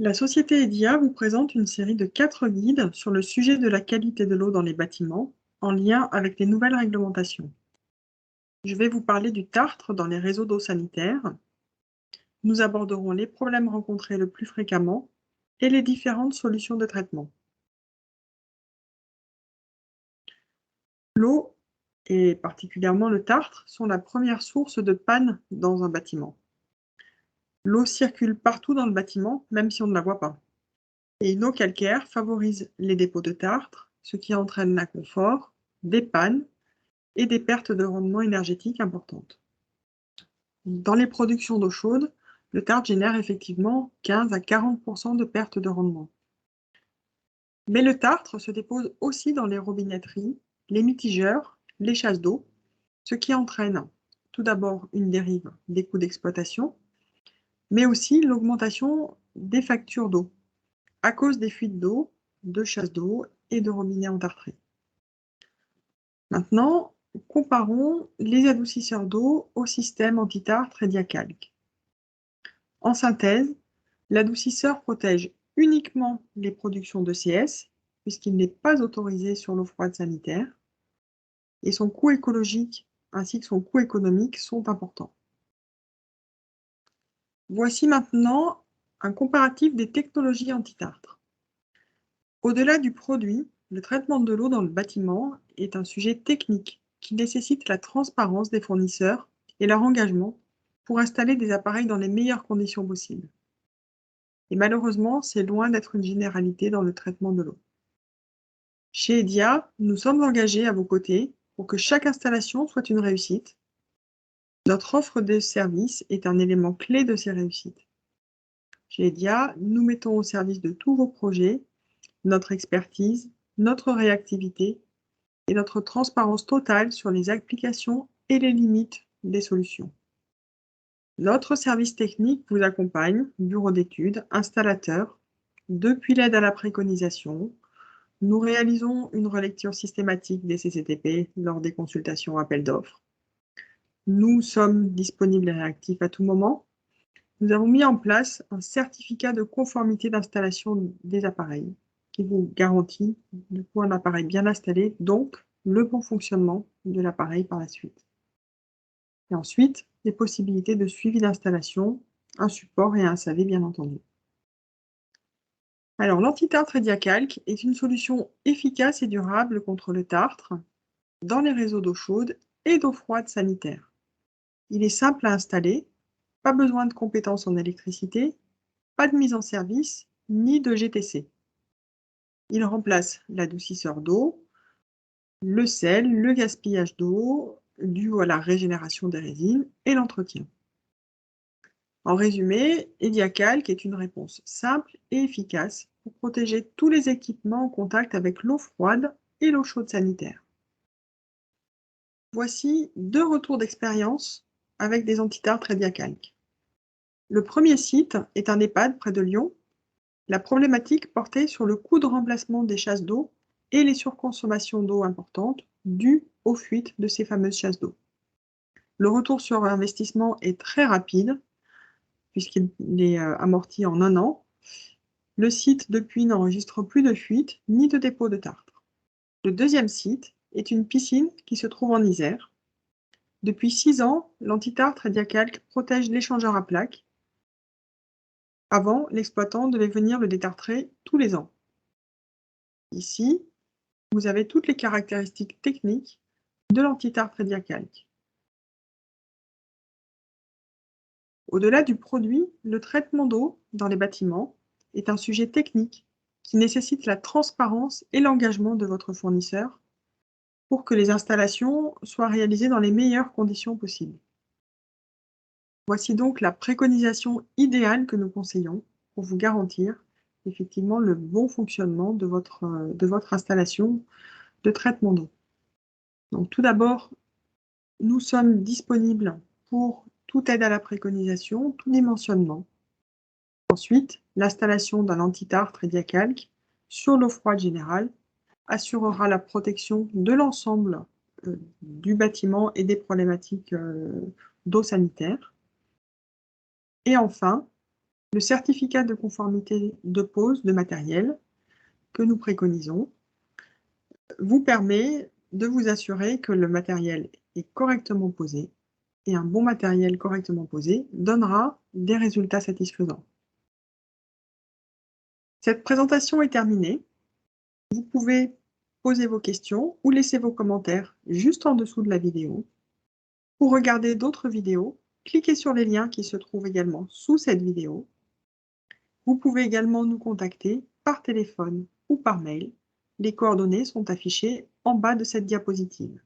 La société EDIA vous présente une série de 4 guides sur le sujet de la qualité de l'eau dans les bâtiments, en lien avec les nouvelles réglementations. Je vais vous parler du tartre dans les réseaux d'eau sanitaire. Nous aborderons les problèmes rencontrés le plus fréquemment et les différentes solutions de traitement. L'eau, et particulièrement le tartre, sont la première source de panne dans un bâtiment. L'eau circule partout dans le bâtiment, même si on ne la voit pas. Et une eau calcaire favorise les dépôts de tartre, ce qui entraîne l'inconfort, des pannes et des pertes de rendement énergétique importantes. Dans les productions d'eau chaude, le tartre génère effectivement 15 à 40% de pertes de rendement. Mais le tartre se dépose aussi dans les robinetteries, les mitigeurs, les chasses d'eau, ce qui entraîne tout d'abord une dérive des coûts d'exploitation, mais aussi l'augmentation des factures d'eau à cause des fuites d'eau, de chasses d'eau et de robinets entartrés. Maintenant, comparons les adoucisseurs d'eau au système anti-tartre et diacalque. En synthèse, l'adoucisseur protège uniquement les productions de CS, puisqu'il n'est pas autorisé sur l'eau froide sanitaire, et son coût écologique ainsi que son coût économique sont importants. Voici maintenant un comparatif des technologies anti-tartre. Au-delà du produit, le traitement de l'eau dans le bâtiment est un sujet technique qui nécessite la transparence des fournisseurs et leur engagement pour installer des appareils dans les meilleures conditions possibles. Et malheureusement, c'est loin d'être une généralité dans le traitement de l'eau. Chez EDIA, nous sommes engagés à vos côtés pour que chaque installation soit une réussite. Notre offre de services est un élément clé de ces réussites. Chez EDIA, nous mettons au service de tous vos projets notre expertise, notre réactivité et notre transparence totale sur les applications et les limites des solutions. Notre service technique vous accompagne, bureau d'études, installateur, depuis l'aide à la préconisation. Nous réalisons une relecture systématique des CCTP lors des consultations appel d'offres. Nous sommes disponibles et réactifs à tout moment. Nous avons mis en place un certificat de conformité d'installation des appareils qui vous garantit du coup un appareil bien installé, donc le bon fonctionnement de l'appareil par la suite. Et ensuite, les possibilités de suivi d'installation, un support et un SAV bien entendu. Alors, l'anti-tartre et diacalque est une solution efficace et durable contre le tartre dans les réseaux d'eau chaude et d'eau froide sanitaire. Il est simple à installer, pas besoin de compétences en électricité, pas de mise en service, ni de GTC. Il remplace l'adoucisseur d'eau, le sel, le gaspillage d'eau dû à la régénération des résines et l'entretien. En résumé, EDIACalc est une réponse simple et efficace pour protéger tous les équipements en contact avec l'eau froide et l'eau chaude sanitaire. Voici 2 retours d'expérience avec des antitartres EDIACalc. Le premier site est un EHPAD près de Lyon. La problématique portait sur le coût de remplacement des chasses d'eau et les surconsommations d'eau importantes dues aux fuites de ces fameuses chasses d'eau. Le retour sur investissement est très rapide, puisqu'il est amorti en 1 an. Le site, depuis, n'enregistre plus de fuites ni de dépôt de tartre. Le deuxième site est une piscine qui se trouve en Isère. Depuis 6 ans, l'antitartre et diacalque protège l'échangeur à plaques. Avant, l'exploitant devait venir le détartrer tous les ans. Ici, vous avez toutes les caractéristiques techniques de l'antitartre et diacalque. Au-delà du produit, le traitement d'eau dans les bâtiments est un sujet technique qui nécessite la transparence et l'engagement de votre fournisseur pour que les installations soient réalisées dans les meilleures conditions possibles. Voici donc la préconisation idéale que nous conseillons pour vous garantir effectivement le bon fonctionnement de votre installation de traitement d'eau. Donc tout d'abord, nous sommes disponibles pour toute aide à la préconisation, tout dimensionnement. Ensuite, l'installation d'un antitartre et diacalque sur l'eau froide générale assurera la protection de l'ensemble du bâtiment et des problématiques d'eau sanitaire. Et enfin, Le certificat de conformité de pose de matériel que nous préconisons vous permet de vous assurer que le matériel est correctement posé et un bon matériel correctement posé donnera des résultats satisfaisants. Cette présentation est terminée. Vous pouvez poser vos questions ou laisser vos commentaires juste en dessous de la vidéo. Pour regarder d'autres vidéos, cliquez sur les liens qui se trouvent également sous cette vidéo. Vous pouvez également nous contacter par téléphone ou par mail. Les coordonnées sont affichées en bas de cette diapositive.